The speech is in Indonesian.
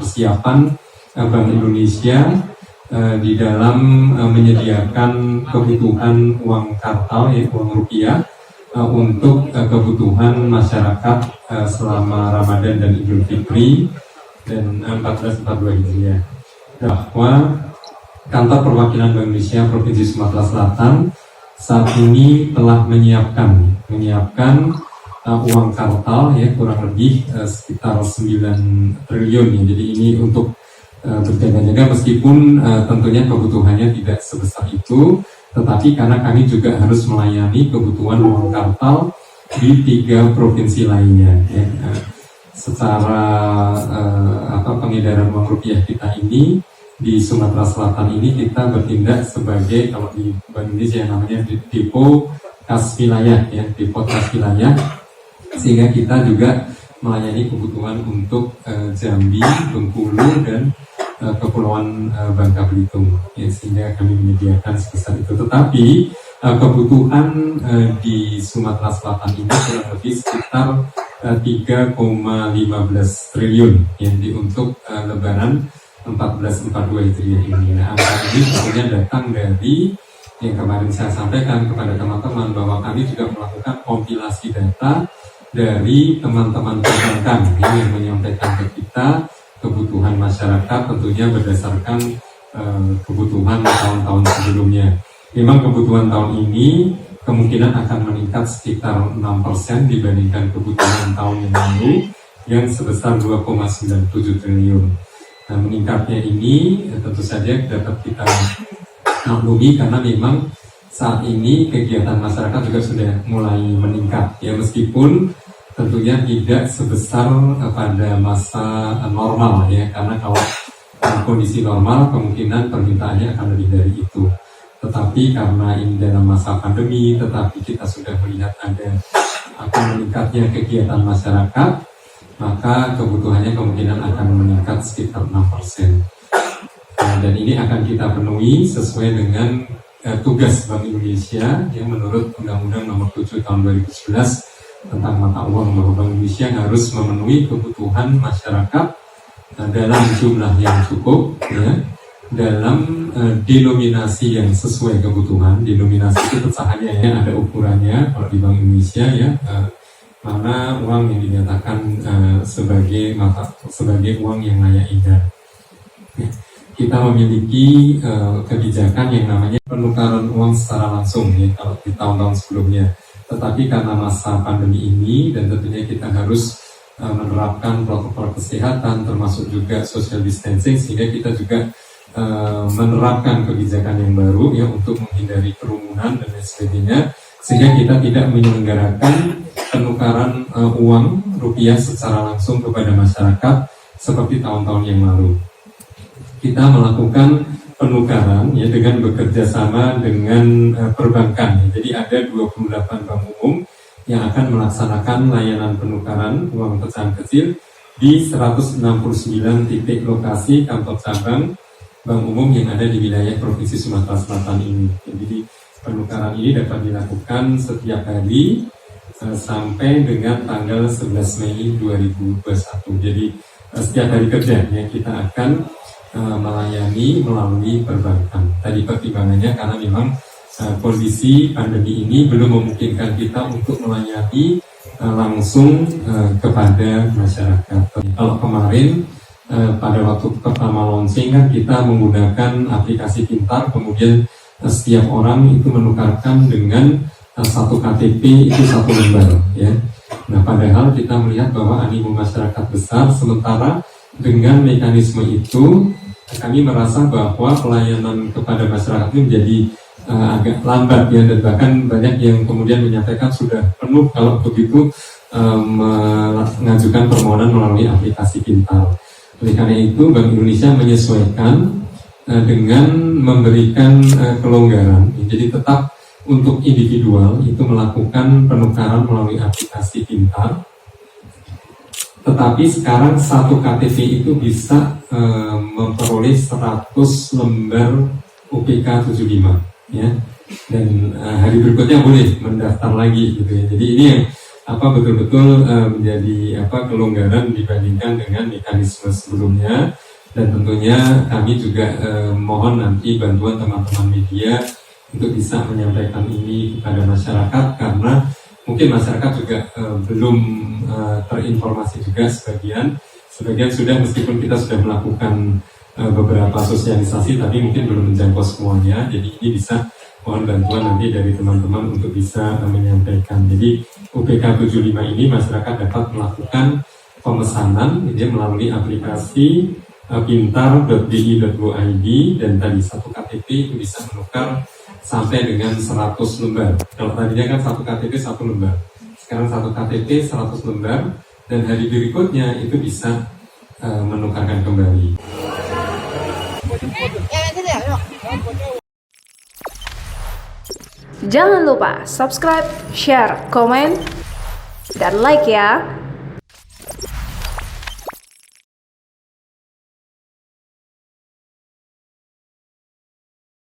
persiapan Bank Indonesia di dalam menyediakan kebutuhan uang kartal, ya, uang rupiah untuk kebutuhan masyarakat selama Ramadan dan Idul Fitri dan 1442 Hijriah. Bahwa Kantor Perwakilan Bank Indonesia Provinsi Sumatera Selatan saat ini telah menyiapkan uang kartal, ya, kurang lebih sekitar 9 triliun, ya. Jadi ini untuk berjaga-jaga, meskipun tentunya kebutuhannya tidak sebesar itu, tetapi karena kami juga harus melayani kebutuhan uang kartal di 3 provinsi lainnya, ya. Secara pengedaran uang rupiah kita ini di Sumatera Selatan ini kita bertindak sebagai, kalau di Bank Indonesia namanya depo kas wilayah, ya, depo kas wilayah, sehingga kita juga melayani kebutuhan untuk Jambi, Bengkulu, dan Kepulauan Bangka Belitung, ya, sehingga kami menyediakan sebesar itu. Tetapi kebutuhan di Sumatera Selatan ini kurang lebih sekitar 3,15 triliun, ya, untuk Lebaran 1442 Hijriah ini. Nah, angka ini tentunya datang dari yang kemarin saya sampaikan kepada teman-teman, bahwa kami juga melakukan kompilasi data dari teman-teman perbankan yang menyampaikan ke kita kebutuhan masyarakat, tentunya berdasarkan kebutuhan tahun-tahun sebelumnya. Memang kebutuhan tahun ini kemungkinan akan meningkat sekitar 6% dibandingkan kebutuhan tahun yang lalu yang sebesar 2,97 triliun. Nah, meningkatnya ini tentu saja dapat kita maklumi karena memang saat ini kegiatan masyarakat juga sudah mulai meningkat, ya, meskipun tentunya tidak sebesar pada masa normal, ya, karena kalau kondisi normal kemungkinan permintaannya akan lebih dari itu. Tetapi karena ini dalam masa pandemi, tetapi kita sudah melihat ada meningkatnya kegiatan masyarakat, maka kebutuhannya kemungkinan akan meningkat sekitar 6%. Dan ini akan kita penuhi sesuai dengan tugas Bank Indonesia yang menurut Undang-Undang Nomor 7 Tahun 2011 tentang mata uang, bahwa Bank Indonesia harus memenuhi kebutuhan masyarakat dalam jumlah yang cukup, ya, dalam denominasi yang sesuai kebutuhan. Denominasi itu pecahannya, ya, ada ukurannya kalau di Bank Indonesia, ya, mana uang yang dinyatakan sebagai uang yang layak edar. Kita memiliki kebijakan yang namanya penukaran uang secara langsung, ya, kalau di tahun-tahun sebelumnya. Tetapi karena masa pandemi ini dan tentunya kita harus menerapkan protokol kesehatan termasuk juga social distancing, sehingga kita juga menerapkan kebijakan yang baru, ya, untuk menghindari kerumunan dan lain sebagainya, sehingga kita tidak menyelenggarakan penukaran uang rupiah secara langsung kepada masyarakat seperti tahun-tahun yang lalu. Kita melakukan penukaran, ya, dengan bekerja sama dengan perbankan. Jadi ada 28 bank umum yang akan melaksanakan layanan penukaran uang pecahan kecil di 169 titik lokasi kantor cabang bank umum yang ada di wilayah Provinsi Sumatera Selatan ini. Jadi penukaran ini dapat dilakukan setiap hari sampai dengan tanggal 11 Mei 2021. Jadi setiap hari kerja, ya, kita akan melayani melalui perbankan. Tadi pertimbangannya karena memang kondisi pandemi ini belum memungkinkan kita untuk melayani langsung kepada masyarakat. Kalau kemarin pada waktu pertama launching kan kita menggunakan aplikasi pintar, kemudian setiap orang itu menukarkan dengan satu KTP itu 1 lembar, ya. Nah, padahal kita melihat bahwa animo masyarakat besar, sementara dengan mekanisme itu kami merasa bahwa pelayanan kepada masyarakat ini menjadi agak lambat, ya, dan bahkan banyak yang kemudian menyampaikan sudah penuh kalau begitu mengajukan permohonan melalui aplikasi pintar. Oleh karena itu Bank Indonesia menyesuaikan dengan memberikan kelonggaran. Jadi tetap untuk individual itu melakukan penukaran melalui aplikasi pintar. Tetapi sekarang satu KTP itu bisa memperoleh 100 lembar UPK 75, ya. Dan hari berikutnya boleh mendaftar lagi, gitu, ya. Jadi ini yang betul-betul menjadi kelonggaran dibandingkan dengan mekanisme sebelumnya. Dan tentunya kami juga mohon nanti bantuan teman-teman media untuk bisa menyampaikan ini kepada masyarakat, karena mungkin masyarakat juga belum terinformasi juga. Sebagian sudah, meskipun kita sudah melakukan beberapa sosialisasi, tapi mungkin belum menjangkau semuanya. Jadi ini bisa mohon bantuan nanti dari teman-teman untuk bisa menyampaikan. Jadi UPK 75 ini masyarakat dapat melakukan pemesanan melalui aplikasi pintar.bi.go.id, dan tadi satu KTP itu bisa menukar sampai dengan 100 lembar. Kalau tadinya kan satu KTP 1 lembar, sekarang satu KTP 100 lembar, dan hari berikutnya itu bisa menukarkan kembali. Jangan lupa subscribe, share, komen, dan like ya.